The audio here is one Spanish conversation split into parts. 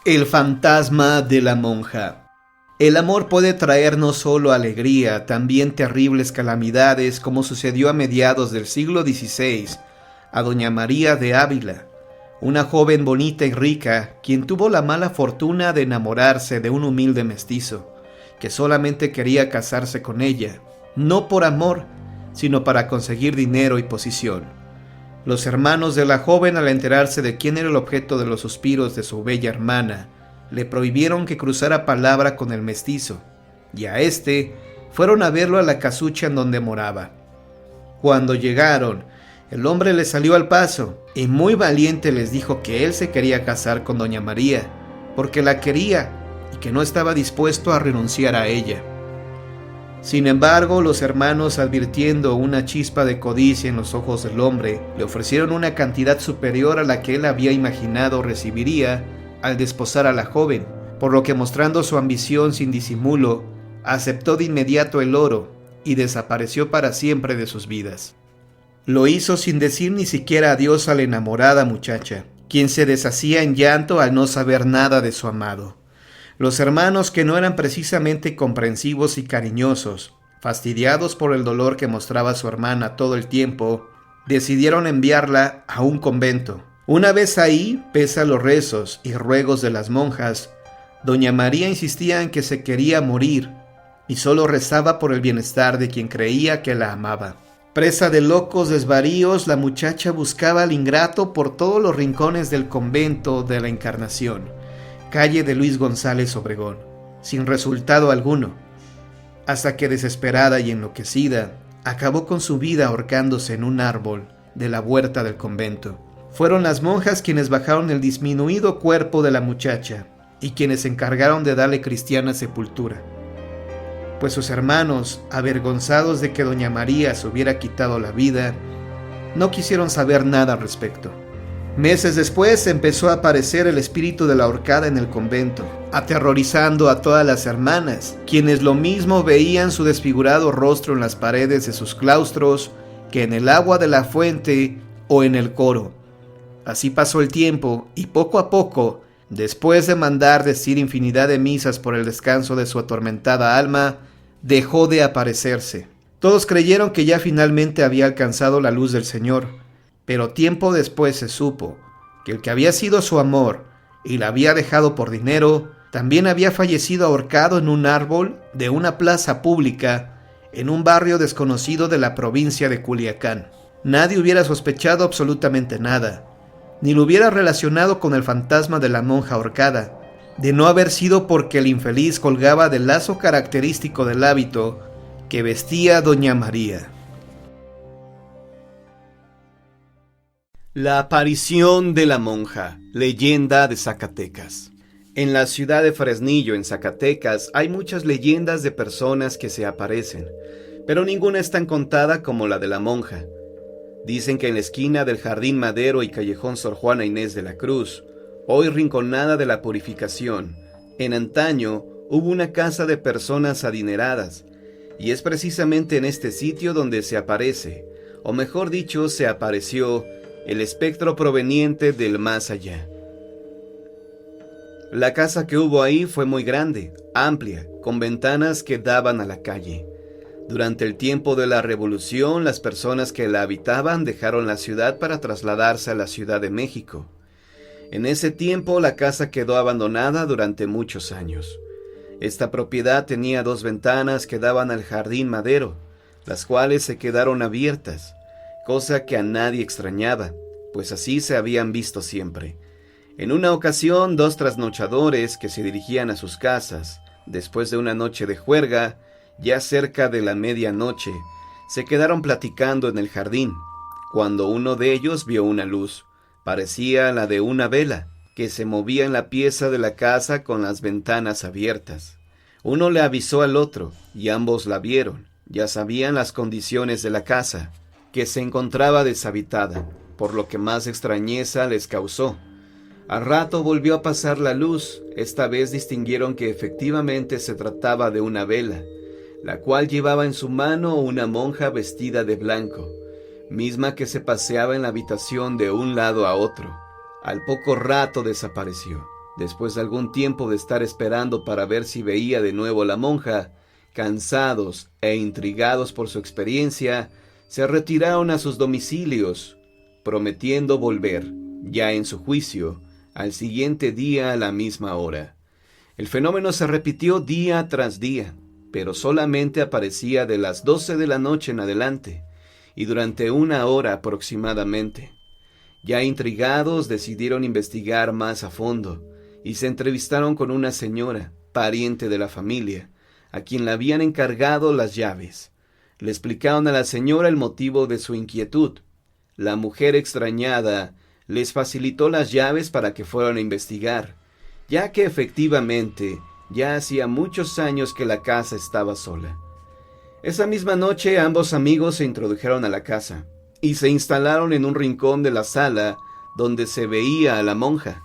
El fantasma de la monja. El amor puede traer no solo alegría, también terribles calamidades, como sucedió a mediados del siglo XVI a doña María de Ávila, una joven bonita y rica, quien tuvo la mala fortuna de enamorarse de un humilde mestizo, que solamente quería casarse con ella, no por amor, sino para conseguir dinero y posición. Los hermanos de la joven, al enterarse de quién era el objeto de los suspiros de su bella hermana, le prohibieron que cruzara palabra con el mestizo, y a éste fueron a verlo a la casucha en donde moraba. Cuando llegaron, el hombre les salió al paso, y muy valiente les dijo que él se quería casar con doña María, porque la quería y que no estaba dispuesto a renunciar a ella. Sin embargo, los hermanos, advirtiendo una chispa de codicia en los ojos del hombre, le ofrecieron una cantidad superior a la que él había imaginado recibiría al desposar a la joven, por lo que, mostrando su ambición sin disimulo, aceptó de inmediato el oro y desapareció para siempre de sus vidas. Lo hizo sin decir ni siquiera adiós a la enamorada muchacha, quien se deshacía en llanto al no saber nada de su amado. Los hermanos, que no eran precisamente comprensivos y cariñosos, fastidiados por el dolor que mostraba su hermana todo el tiempo, decidieron enviarla a un convento. Una vez ahí, pese a los rezos y ruegos de las monjas, doña María insistía en que se quería morir y solo rezaba por el bienestar de quien creía que la amaba. Presa de locos desvaríos, la muchacha buscaba al ingrato por todos los rincones del convento de la Encarnación, calle de Luis González Obregón, sin resultado alguno, hasta que, desesperada y enloquecida, acabó con su vida ahorcándose en un árbol de la huerta del convento. Fueron las monjas quienes bajaron el disminuido cuerpo de la muchacha y quienes se encargaron de darle cristiana sepultura, pues sus hermanos, avergonzados de que doña María se hubiera quitado la vida, no quisieron saber nada al respecto. Meses después empezó a aparecer el espíritu de la ahorcada en el convento, aterrorizando a todas las hermanas, quienes lo mismo veían su desfigurado rostro en las paredes de sus claustros que en el agua de la fuente o en el coro. Así pasó el tiempo y poco a poco, después de mandar decir infinidad de misas por el descanso de su atormentada alma, dejó de aparecerse. Todos creyeron que ya finalmente había alcanzado la luz del Señor, pero tiempo después se supo que el que había sido su amor y la había dejado por dinero, también había fallecido ahorcado en un árbol de una plaza pública en un barrio desconocido de la provincia de Culiacán. Nadie hubiera sospechado absolutamente nada, ni lo hubiera relacionado con el fantasma de la monja ahorcada, de no haber sido porque el infeliz colgaba del lazo característico del hábito que vestía doña María. La aparición de la monja, leyenda de Zacatecas. En la ciudad de Fresnillo, en Zacatecas, hay muchas leyendas de personas que se aparecen, pero ninguna es tan contada como la de la monja. Dicen que en la esquina del Jardín Madero y Callejón Sor Juana Inés de la Cruz, hoy Rinconada de la Purificación, en antaño hubo una casa de personas adineradas, y es precisamente en este sitio donde se aparece, o mejor dicho, se apareció, el espectro proveniente del más allá. La casa que hubo ahí fue muy grande, amplia, con ventanas que daban a la calle. Durante el tiempo de la Revolución, las personas que la habitaban dejaron la ciudad para trasladarse a la Ciudad de México. En ese tiempo, la casa quedó abandonada durante muchos años. Esta propiedad tenía 2 ventanas que daban al Jardín Madero, las cuales se quedaron abiertas, cosa que a nadie extrañaba, pues así se habían visto siempre. En una ocasión, 2 trasnochadores que se dirigían a sus casas, después de una noche de juerga, ya cerca de la medianoche, se quedaron platicando en el jardín, cuando uno de ellos vio una luz, parecía la de una vela, que se movía en la pieza de la casa con las ventanas abiertas. Uno le avisó al otro, y ambos la vieron. Ya sabían las condiciones de la casa, que se encontraba deshabitada, por lo que más extrañeza les causó. Al rato volvió a pasar la luz. Esta vez distinguieron que efectivamente se trataba de una vela, la cual llevaba en su mano una monja vestida de blanco, misma que se paseaba en la habitación de un lado a otro. Al poco rato desapareció. Después de algún tiempo de estar esperando para ver si veía de nuevo a la monja, cansados e intrigados por su experiencia, se retiraron a sus domicilios, prometiendo volver, ya en su juicio, al siguiente día a la misma hora. El fenómeno se repitió día tras día, pero solamente aparecía de las 12 de la noche en adelante, y durante 1 hora aproximadamente. Ya intrigados, decidieron investigar más a fondo, y se entrevistaron con una señora, pariente de la familia, a quien le habían encargado las llaves. Le explicaron a la señora el motivo de su inquietud. La mujer, extrañada, les facilitó las llaves para que fueran a investigar, ya que efectivamente ya hacía muchos años que la casa estaba sola. Esa misma noche ambos amigos se introdujeron a la casa y se instalaron en un rincón de la sala donde se veía a la monja.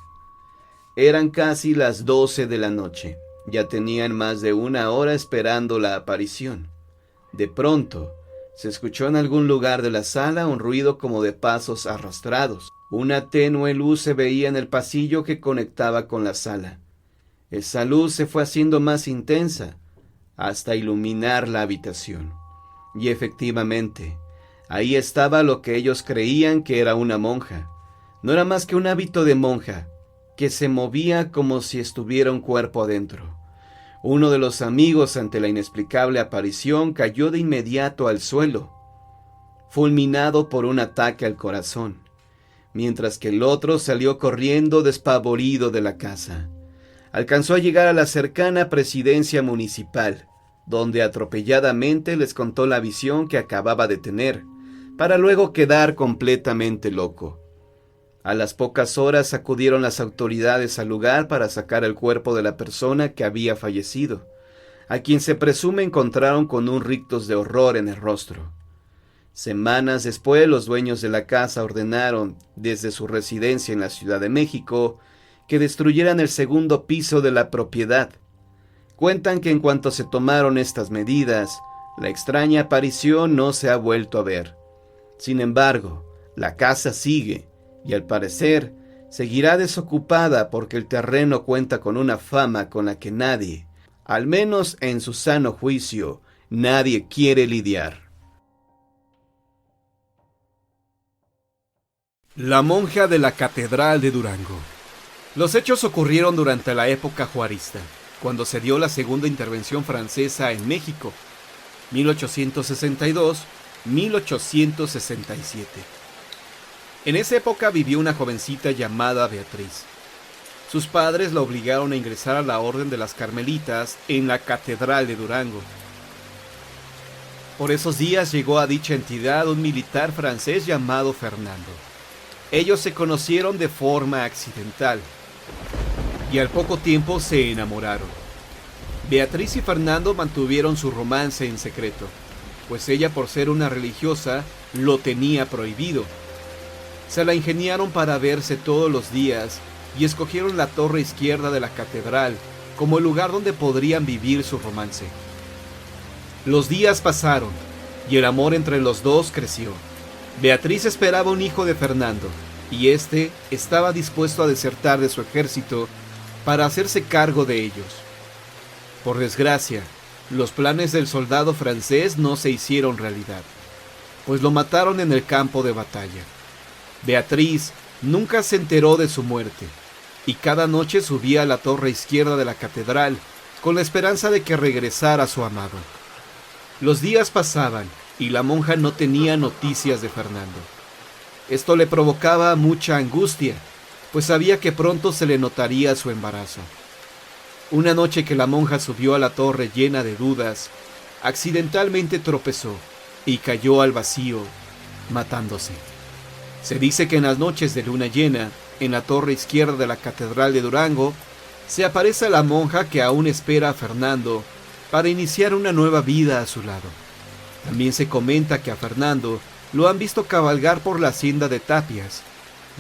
Eran casi las 12 de la noche. Ya tenían más de 1 hora esperando la aparición. De pronto, se escuchó en algún lugar de la sala un ruido como de pasos arrastrados. Una tenue luz se veía en el pasillo que conectaba con la sala. Esa luz se fue haciendo más intensa, hasta iluminar la habitación. Y efectivamente, ahí estaba lo que ellos creían que era una monja. No era más que un hábito de monja, que se movía como si estuviera un cuerpo adentro. Uno de los amigos, ante la inexplicable aparición, cayó de inmediato al suelo, fulminado por un ataque al corazón, mientras que el otro salió corriendo despavorido de la casa. Alcanzó a llegar a la cercana presidencia municipal, donde atropelladamente les contó la visión que acababa de tener, para luego quedar completamente loco. A las pocas horas acudieron las autoridades al lugar para sacar el cuerpo de la persona que había fallecido, a quien se presume encontraron con un rictus de horror en el rostro. Semanas después, los dueños de la casa ordenaron, desde su residencia en la Ciudad de México, que destruyeran el segundo piso de la propiedad. Cuentan que en cuanto se tomaron estas medidas, la extraña aparición no se ha vuelto a ver. Sin embargo, la casa sigue, y al parecer seguirá desocupada porque el terreno cuenta con una fama con la que nadie, al menos en su sano juicio, nadie quiere lidiar. La monja de la Catedral de Durango. Los hechos ocurrieron durante la época juarista, cuando se dio la segunda intervención francesa en México, 1862-1867. En esa época vivió una jovencita llamada Beatriz. Sus padres la obligaron a ingresar a la Orden de las Carmelitas en la Catedral de Durango. Por esos días llegó a dicha entidad un militar francés llamado Fernando. Ellos se conocieron de forma accidental y al poco tiempo se enamoraron. Beatriz y Fernando mantuvieron su romance en secreto, pues ella, por ser una religiosa, lo tenía prohibido. Se la ingeniaron para verse todos los días y escogieron la torre izquierda de la catedral como el lugar donde podrían vivir su romance. Los días pasaron y el amor entre los dos creció. Beatriz esperaba un hijo de Fernando y éste estaba dispuesto a desertar de su ejército para hacerse cargo de ellos. Por desgracia, los planes del soldado francés no se hicieron realidad, pues lo mataron en el campo de batalla. Beatriz nunca se enteró de su muerte, y cada noche subía a la torre izquierda de la catedral con la esperanza de que regresara su amado. Los días pasaban y la monja no tenía noticias de Fernando. Esto le provocaba mucha angustia, pues sabía que pronto se le notaría su embarazo. Una noche que la monja subió a la torre llena de dudas, accidentalmente tropezó y cayó al vacío, matándose. Se dice que en las noches de luna llena, en la torre izquierda de la Catedral de Durango, se aparece la monja que aún espera a Fernando para iniciar una nueva vida a su lado. También se comenta que a Fernando lo han visto cabalgar por la hacienda de Tapias,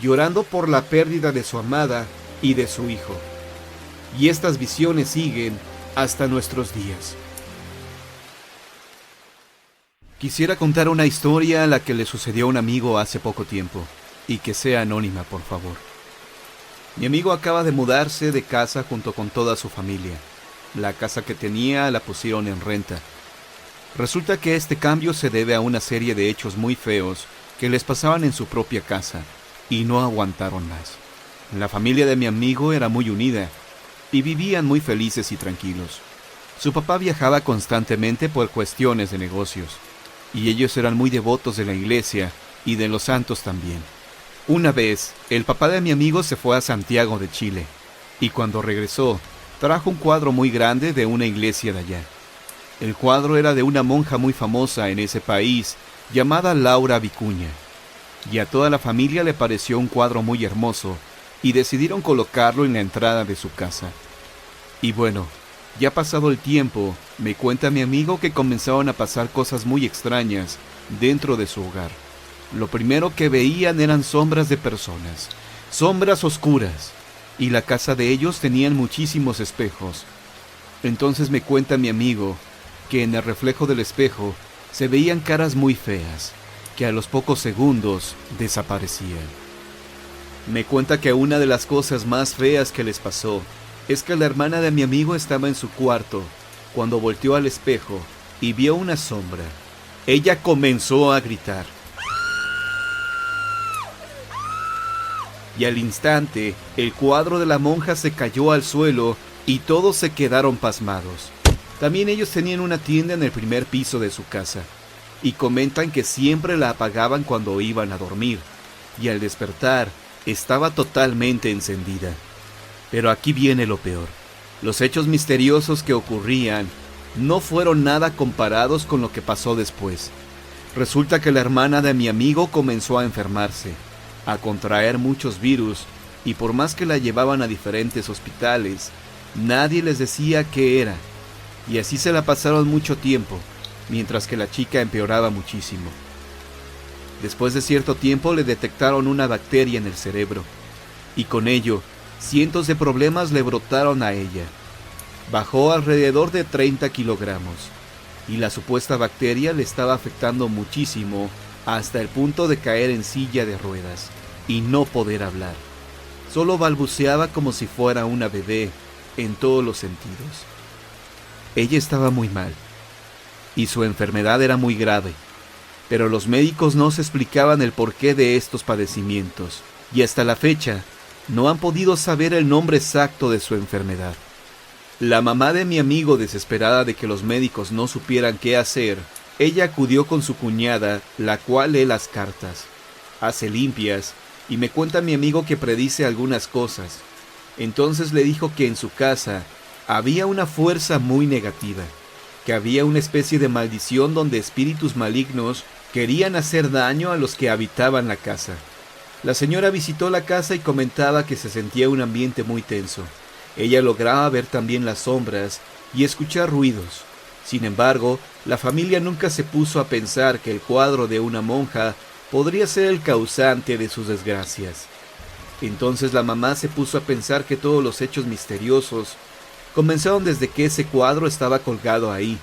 llorando por la pérdida de su amada y de su hijo. Y estas visiones siguen hasta nuestros días. Quisiera contar una historia a la que le sucedió a un amigo hace poco tiempo, y que sea anónima, por favor. Mi amigo acaba de mudarse de casa junto con toda su familia. La casa que tenía la pusieron en renta. Resulta que este cambio se debe a una serie de hechos muy feos que les pasaban en su propia casa, y no aguantaron más. La familia de mi amigo era muy unida, y vivían muy felices y tranquilos. Su papá viajaba constantemente por cuestiones de negocios, y ellos eran muy devotos de la iglesia y de los santos también. Una vez, el papá de mi amigo se fue a Santiago de Chile, y cuando regresó, trajo un cuadro muy grande de una iglesia de allá. El cuadro era de una monja muy famosa en ese país, llamada Laura Vicuña, y a toda la familia le pareció un cuadro muy hermoso, y decidieron colocarlo en la entrada de su casa. Y bueno, ya pasado el tiempo, me cuenta mi amigo que comenzaron a pasar cosas muy extrañas dentro de su hogar. Lo primero que veían eran sombras de personas, sombras oscuras, y la casa de ellos tenían muchísimos espejos. Entonces me cuenta mi amigo que en el reflejo del espejo se veían caras muy feas, que a los pocos segundos desaparecían. Me cuenta que una de las cosas más feas que les pasó es que la hermana de mi amigo estaba en su cuarto cuando volteó al espejo y vio una sombra. Ella comenzó a gritar. Y al instante, el cuadro de la monja se cayó al suelo y todos se quedaron pasmados. También ellos tenían una tienda en el primer piso de su casa, y comentan que siempre la apagaban cuando iban a dormir, y al despertar estaba totalmente encendida. Pero aquí viene lo peor. Los hechos misteriosos que ocurrían no fueron nada comparados con lo que pasó después. Resulta que la hermana de mi amigo comenzó a enfermarse, a contraer muchos virus, y por más que la llevaban a diferentes hospitales, nadie les decía qué era, y así se la pasaron mucho tiempo, mientras que la chica empeoraba muchísimo. Después de cierto tiempo le detectaron una bacteria en el cerebro, y con ello, cientos de problemas le brotaron a ella. Bajó alrededor de 30 kilogramos, y la supuesta bacteria le estaba afectando muchísimo hasta el punto de caer en silla de ruedas y no poder hablar. Solo balbuceaba como si fuera una bebé en todos los sentidos. Ella estaba muy mal, y su enfermedad era muy grave, pero los médicos no se explicaban el porqué de estos padecimientos, y hasta la fecha no han podido saber el nombre exacto de su enfermedad. La mamá de mi amigo, desesperada de que los médicos no supieran qué hacer, ella acudió con su cuñada, la cual lee las cartas, hace limpias, y me cuenta mi amigo que predice algunas cosas. Entonces le dijo que en su casa había una fuerza muy negativa, que había una especie de maldición donde espíritus malignos querían hacer daño a los que habitaban la casa. La señora visitó la casa y comentaba que se sentía un ambiente muy tenso. Ella lograba ver también las sombras y escuchar ruidos. Sin embargo, la familia nunca se puso a pensar que el cuadro de una monja podría ser el causante de sus desgracias. Entonces la mamá se puso a pensar que todos los hechos misteriosos comenzaron desde que ese cuadro estaba colgado ahí,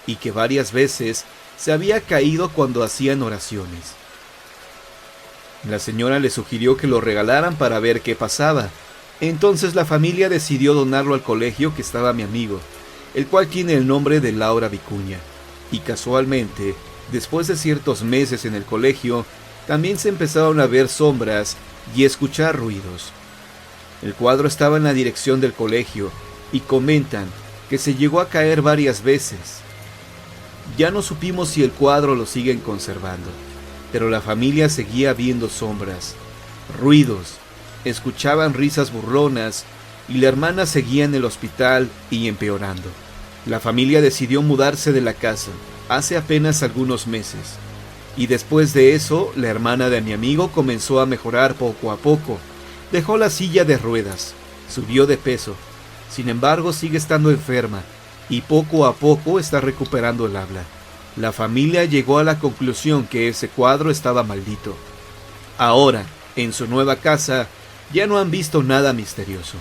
y que varias veces se había caído cuando hacían oraciones. La señora le sugirió que lo regalaran para ver qué pasaba. Entonces la familia decidió donarlo al colegio que estaba mi amigo, el cual tiene el nombre de Laura Vicuña. Y casualmente, después de ciertos meses en el colegio, también se empezaron a ver sombras y escuchar ruidos. El cuadro estaba en la dirección del colegio, y comentan que se llegó a caer varias veces. Ya no supimos si el cuadro lo siguen conservando, pero la familia seguía viendo sombras, ruidos, escuchaban risas burlonas, y la hermana seguía en el hospital y empeorando. La familia decidió mudarse de la casa hace apenas algunos meses, y después de eso, la hermana de mi amigo comenzó a mejorar poco a poco. Dejó la silla de ruedas, subió de peso. Sin embargo, sigue estando enferma, y poco a poco está recuperando el habla. La familia llegó a la conclusión que ese cuadro estaba maldito. Ahora, en su nueva casa, ya no han visto nada misterioso.